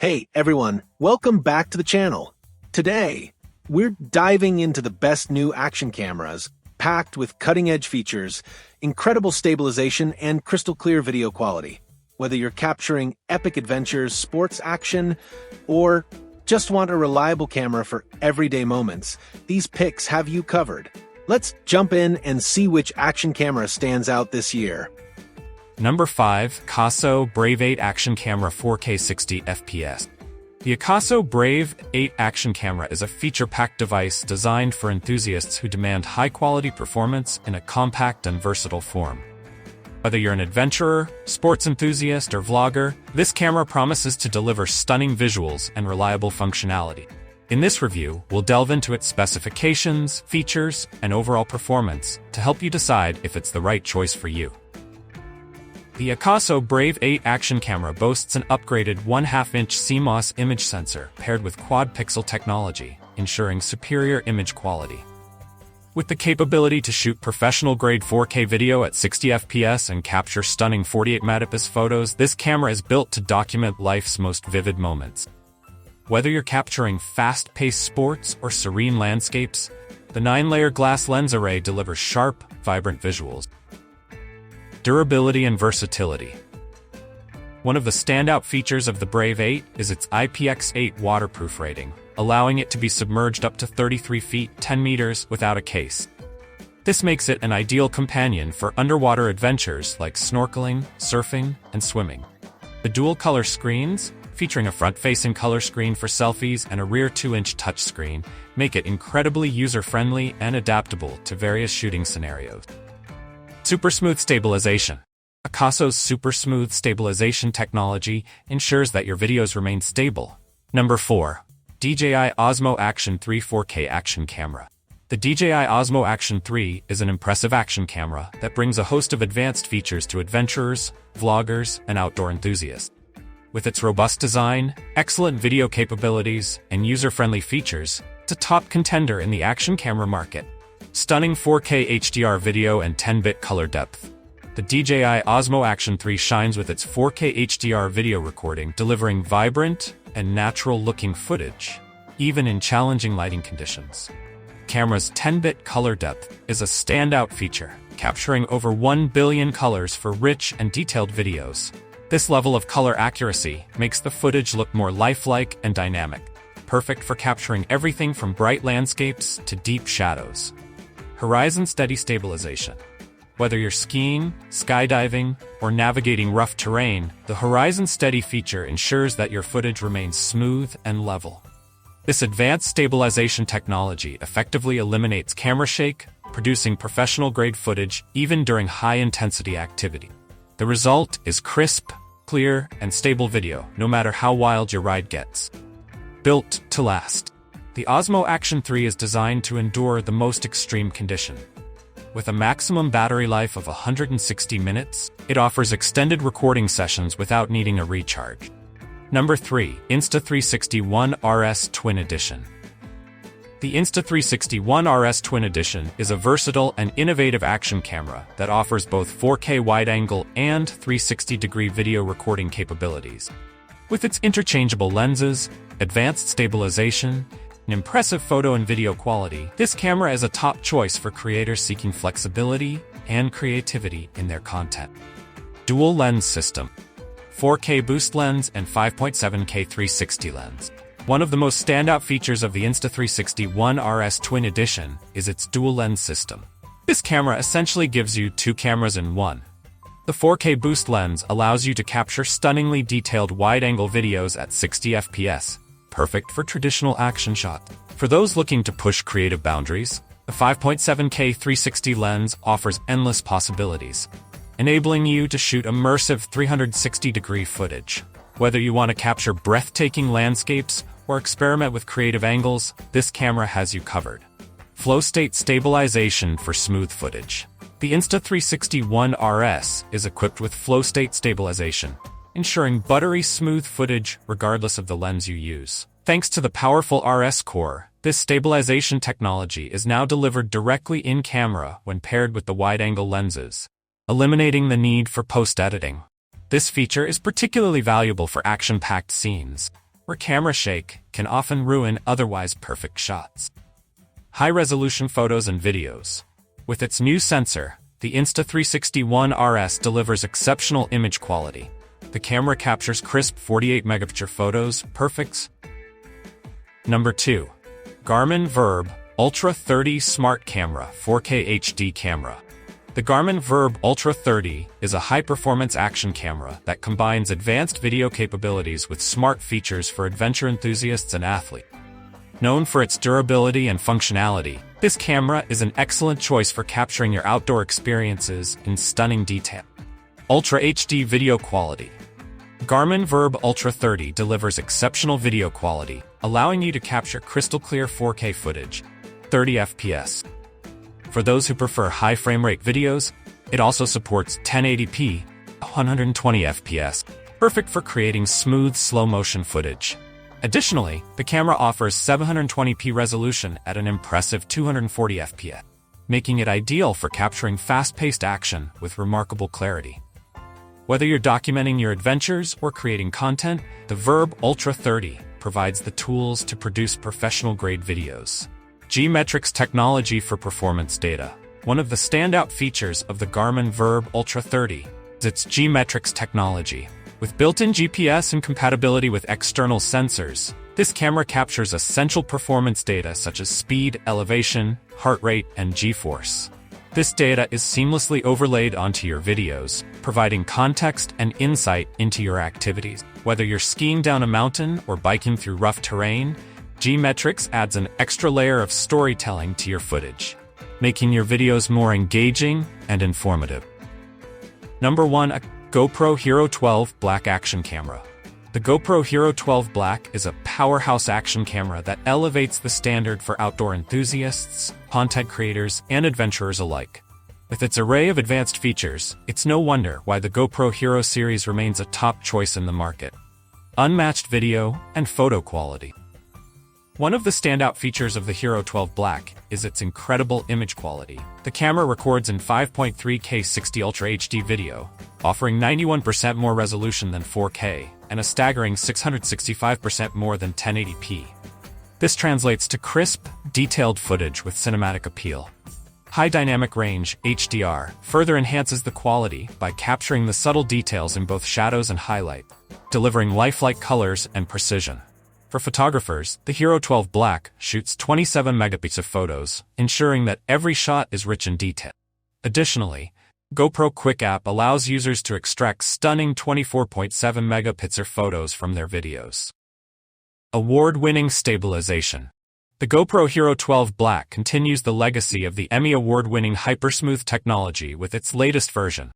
Hey everyone, welcome back to the channel. Today, we're diving into the best new action cameras, packed with cutting-edge features, incredible stabilization, and crystal clear video quality. Whether you're capturing epic adventures, sports action, or just want a reliable camera for everyday moments, these picks have you covered. Let's jump in and see which action camera stands out this year. Number 5. Akaso Brave 8 Action Camera 4K 60 FPS. The Akaso Brave 8 Action Camera is a feature-packed device designed for enthusiasts who demand high-quality performance in a compact and versatile form. Whether you're an adventurer, sports enthusiast, or vlogger, this camera promises to deliver stunning visuals and reliable functionality. In this review, we'll delve into its specifications, features, and overall performance to help you decide if it's the right choice for you. The Akaso Brave 8 Action Camera boasts an upgraded 1/2-inch CMOS image sensor paired with quad-pixel technology, ensuring superior image quality. With the capability to shoot professional-grade 4K video at 60 FPS and capture stunning 48-megapixel photos, this camera is built to document life's most vivid moments. Whether you're capturing fast-paced sports or serene landscapes, the 9-layer glass lens array delivers sharp, vibrant visuals. Durability and versatility. One of the standout features of the Brave 8 is its IPX8 waterproof rating, allowing it to be submerged up to 33 feet 10 meters without a case. This makes it an ideal companion for underwater adventures like snorkeling, surfing, and swimming. The dual-color screens, featuring a front-facing color screen for selfies and a rear 2-inch touchscreen, make it incredibly user-friendly and adaptable to various shooting scenarios. Super Smooth Stabilization. Akaso's Super Smooth Stabilization technology ensures that your videos remain stable. Number 4. DJI Osmo Action 3 4K Action Camera. The DJI Osmo Action 3 is an impressive action camera that brings a host of advanced features to adventurers, vloggers, and outdoor enthusiasts. With its robust design, excellent video capabilities, and user-friendly features, it's a top contender in the action camera market. Stunning 4K HDR video and 10-bit color depth. The DJI Osmo Action 3 shines with its 4K HDR video recording, delivering vibrant and natural-looking footage, even in challenging lighting conditions. The camera's 10-bit color depth is a standout feature, capturing over 1 billion colors for rich and detailed videos. This level of color accuracy makes the footage look more lifelike and dynamic, perfect for capturing everything from bright landscapes to deep shadows. Horizon Steady Stabilization. Whether you're skiing, skydiving, or navigating rough terrain, the Horizon Steady feature ensures that your footage remains smooth and level. This advanced stabilization technology effectively eliminates camera shake, producing professional-grade footage even during high-intensity activity. The result is crisp, clear, and stable video, no matter how wild your ride gets. Built to last. The Osmo Action 3 is designed to endure the most extreme condition. With a maximum battery life of 160 minutes, it offers extended recording sessions without needing a recharge. Number 3. Insta360 One RS Twin Edition. The Insta360 One RS Twin Edition is a versatile and innovative action camera that offers both 4K wide-angle and 360-degree video recording capabilities. With its interchangeable lenses, advanced stabilization, and impressive photo and video quality, this camera is a top choice for creators seeking flexibility and creativity in their content. Dual lens system. 4K boost lens and 5.7K 360 lens. One of the most standout features of the Insta360 One RS Twin Edition is its dual lens system. This camera essentially gives you two cameras in one. The 4K boost lens allows you to capture stunningly detailed wide-angle videos at 60 FPS, perfect for traditional action shots. For those looking to push creative boundaries, the 5.7K 360 lens offers endless possibilities, enabling you to shoot immersive 360-degree footage. Whether you want to capture breathtaking landscapes or experiment with creative angles, this camera has you covered. Flow state stabilization for smooth footage. The Insta360 One RS is equipped with flow state stabilization, ensuring buttery smooth footage regardless of the lens you use. Thanks to the powerful RS core, this stabilization technology is now delivered directly in camera when paired with the wide-angle lenses, eliminating the need for post-editing. This feature is particularly valuable for action-packed scenes. or camera shake can often ruin otherwise perfect shots. High-resolution photos and videos. With its new sensor, the Insta360 One RS delivers exceptional image quality. The camera captures crisp 48 megapixel photos, perfect. Number 2. Garmin Virb Ultra 30 Smart Camera 4K HD Camera. The Garmin Virb Ultra 30 is a high-performance action camera that combines advanced video capabilities with smart features for adventure enthusiasts and athletes. Known for its durability and functionality, this camera is an excellent choice for capturing your outdoor experiences in stunning detail. Ultra HD video quality. Garmin Virb Ultra 30 delivers exceptional video quality, allowing you to capture crystal-clear 4K footage, 30 FPS. For those who prefer high frame rate videos, it also supports 1080p, 120 FPS, perfect for creating smooth slow-motion footage. Additionally, the camera offers 720p resolution at an impressive 240 FPS, making it ideal for capturing fast-paced action with remarkable clarity. Whether you're documenting your adventures or creating content, the Virb Ultra 30 provides the tools to produce professional-grade videos. G-Metrics technology for performance data. One of the standout features of the Garmin Virb Ultra 30 is its G-Metrics technology. With built-in GPS and compatibility with external sensors, this camera captures essential performance data such as speed, elevation, heart rate, and G-force. This data is seamlessly overlaid onto your videos, providing context and insight into your activities. Whether you're skiing down a mountain or biking through rough terrain, G-Metrics adds an extra layer of storytelling to your footage, making your videos more engaging and informative. Number 1. A GoPro Hero 12 Black Action Camera. The GoPro Hero 12 Black is a powerhouse action camera that elevates the standard for outdoor enthusiasts, content creators, and adventurers alike. With its array of advanced features, it's no wonder why the GoPro Hero series remains a top choice in the market. Unmatched video and photo quality. One of the standout features of the Hero 12 Black is its incredible image quality. The camera records in 5.3K 60 Ultra HD video, offering 91% more resolution than 4K, and a staggering 665% more than 1080p. This translates to crisp, detailed footage with cinematic appeal. High dynamic range, HDR, further enhances the quality by capturing the subtle details in both shadows and highlight, delivering lifelike colors and precision. For photographers, the Hero 12 Black shoots 27 megapixel photos, ensuring that every shot is rich in detail. Additionally, GoPro Quick App allows users to extract stunning 24.7 megapixel photos from their videos. Award-winning stabilization. The GoPro Hero 12 Black continues the legacy of the Emmy Award-winning hypersmooth technology with its latest version,